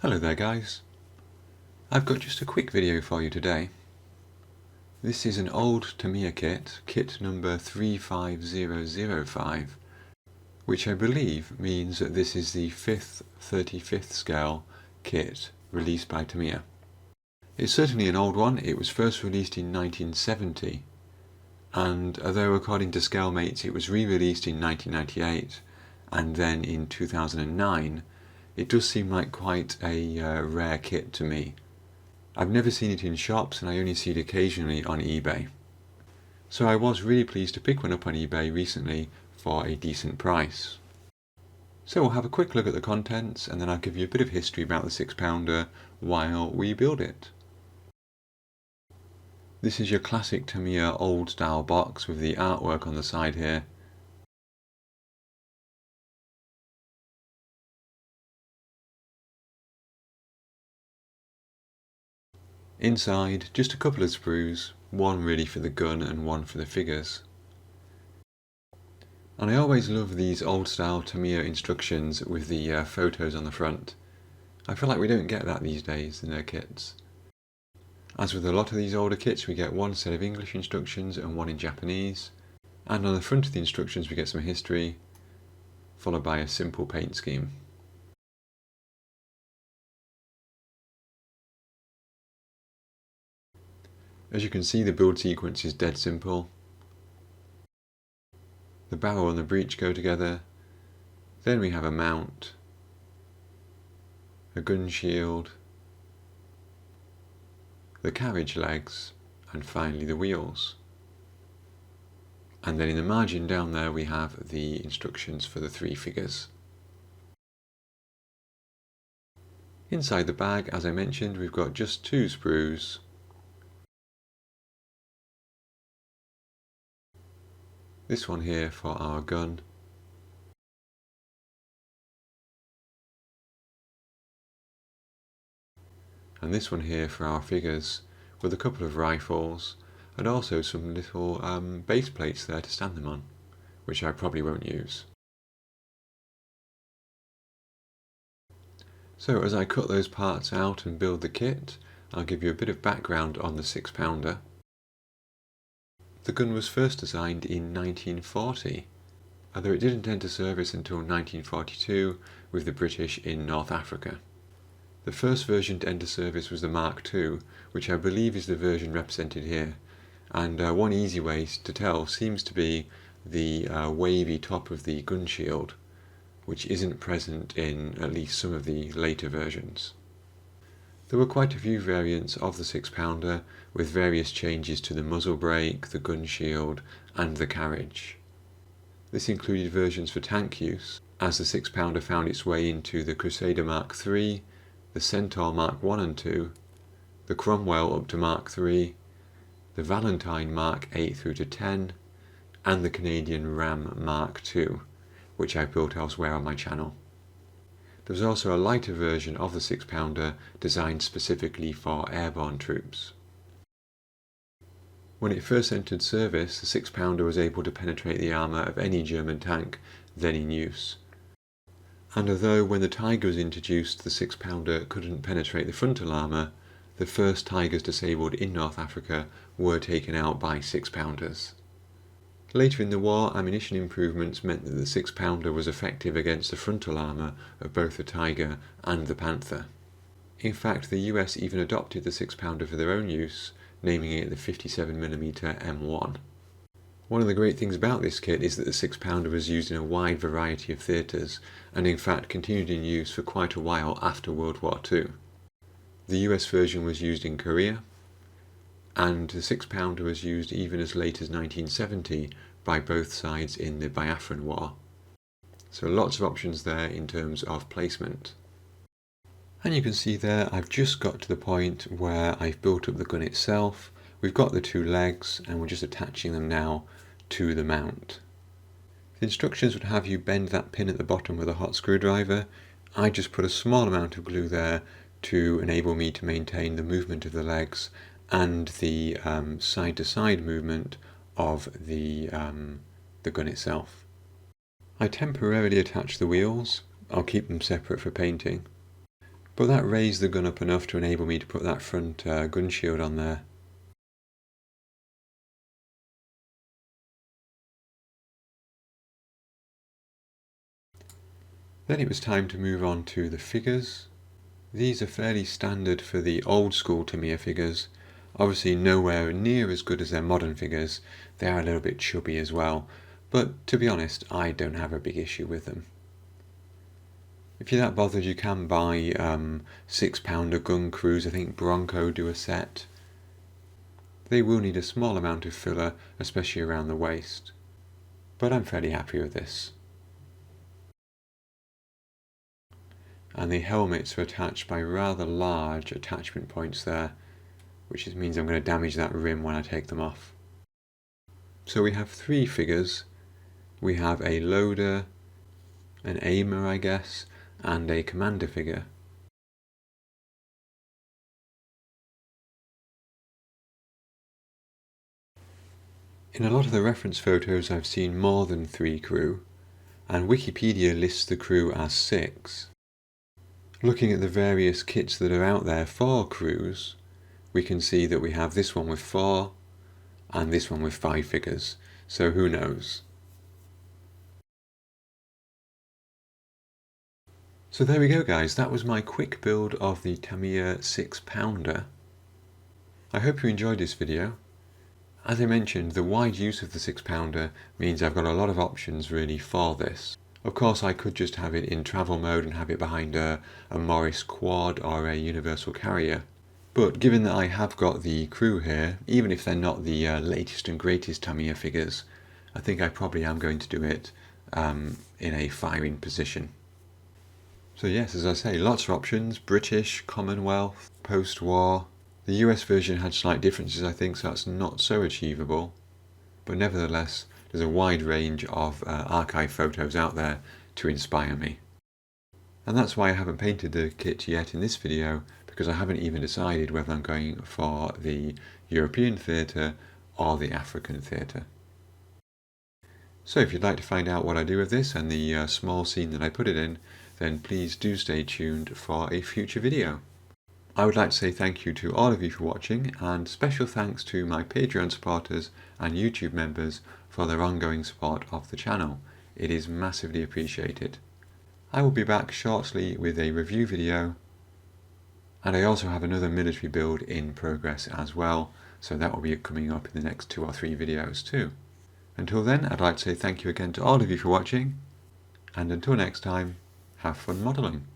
Hello there guys, I've got just a quick video for you today. This is an old Tamiya kit number 35005, which I believe means that this is the 5th 35th scale kit released by Tamiya. It's certainly an old one. It was first released in 1970, and although according to Scalemates it was re-released in 1998 and then in 2009, it does seem like quite a rare kit to me. I've never seen it in shops and I only see it occasionally on eBay. So I was really pleased to pick one up on eBay recently for a decent price. So we'll have a quick look at the contents and then I'll give you a bit of history about the 6-pounder while we build it. This is your classic Tamiya old style box with the artwork on the side here. Inside, just a couple of sprues, one really for the gun and one for the figures. And I always love these old style Tamiya instructions with the photos on the front. I feel like we don't get that these days in their kits. As with a lot of these older kits, we get one set of English instructions and one in Japanese. And on the front of the instructions we get some history, followed by a simple paint scheme. As you can see, the build sequence is dead simple. The barrel and the breech go together, then we have a mount, a gun shield, the carriage legs, and finally the wheels. And then in the margin down there we have the instructions for the 3 figures. Inside the bag, as I mentioned, we've got just 2 sprues, this one here for our gun, and this one here for our figures, with a couple of rifles and also some little base plates there to stand them on, which I probably won't use. So as I cut those parts out and build the kit, I'll give you a bit of background on the 6-pounder. The gun was first designed in 1940, although it didn't enter service until 1942 with the British in North Africa. The first version to enter service was the Mark II, which I believe is the version represented here, and one easy way to tell seems to be the wavy top of the gun shield, which isn't present in at least some of the later versions. There were quite a few variants of the 6-pounder with various changes to the muzzle brake, the gun shield and the carriage. This included versions for tank use, as the 6-pounder found its way into the Crusader Mark III, the Centaur Mark I and II, the Cromwell up to Mark III, the Valentine Mark 8 through to 10, and the Canadian Ram Mark II, which I built elsewhere on my channel. There was also a lighter version of the 6-pounder designed specifically for airborne troops. When it first entered service, the 6-pounder was able to penetrate the armour of any German tank then in use. And although when the Tiger was introduced the 6-pounder couldn't penetrate the frontal armour, the first Tigers disabled in North Africa were taken out by 6-pounders. Later in the war, ammunition improvements meant that the 6-pounder was effective against the frontal armour of both the Tiger and the Panther. In fact, the US even adopted the 6-pounder for their own use, naming it the 57mm M1. One of the great things about this kit is that the 6-pounder was used in a wide variety of theatres, and in fact continued in use for quite a while after World War II. The US version was used in Korea, and the 6-pounder was used even as late as 1970 by both sides in the Biafran War. So lots of options there in terms of placement. And you can see there I've just got to the point where I've built up the gun itself. We've got the 2 legs and we're just attaching them now to the mount. The instructions would have you bend that pin at the bottom with a hot screwdriver. I just put a small amount of glue there to enable me to maintain the movement of the legs and the side-to-side movement of the gun itself. I temporarily attach the wheels. I'll keep them separate for painting. but that raised the gun up enough to enable me to put that front gun shield on there. Then it was time to move on to the figures. These are fairly standard for the old school Tamiya figures, obviously nowhere near as good as their modern figures. They are a little bit chubby as well, but to be honest, I don't have a big issue with them. If you're that bothered, you can buy 6-pounder gun crews. I think Bronco do a set. They will need a small amount of filler, especially around the waist, but I'm fairly happy with this. And the helmets are attached by rather large attachment points there, which means I'm going to damage that rim when I take them off. So we have 3 figures. We have a loader, an aimer I guess, and a commander figure. In a lot of the reference photos I've seen more than 3 crew, and Wikipedia lists the crew as 6. Looking at the various kits that are out there for crews, we can see that we have this one with 4 and this one with 5 figures, so who knows. So there we go guys, that was my quick build of the Tamiya 6-pounder. I hope you enjoyed this video. As I mentioned, the wide use of the 6-pounder means I've got a lot of options really for this. Of course I could just have it in travel mode and have it behind a Morris quad or a universal carrier. But given that I have got the crew here, even if they're not the latest and greatest Tamiya figures, I think I probably am going to do it in a firing position. So yes, as I say, lots of options: British, Commonwealth, post-war. The US version had slight differences I think, so that's not so achievable. But nevertheless, there's a wide range of archive photos out there to inspire me. And that's why I haven't painted the kit yet in this video, because I haven't even decided whether I'm going for the European theatre or the African theatre. So if you'd like to find out what I do with this and the small scene that I put it in, then please do stay tuned for a future video. I would like to say thank you to all of you for watching, and special thanks to my Patreon supporters and YouTube members for their ongoing support of the channel. It is massively appreciated. I will be back shortly with a review video, and I also have another military build in progress as well, so that will be coming up in the next 2 or 3 videos too. Until then, I'd like to say thank you again to all of you for watching, and until next time, have fun modelling.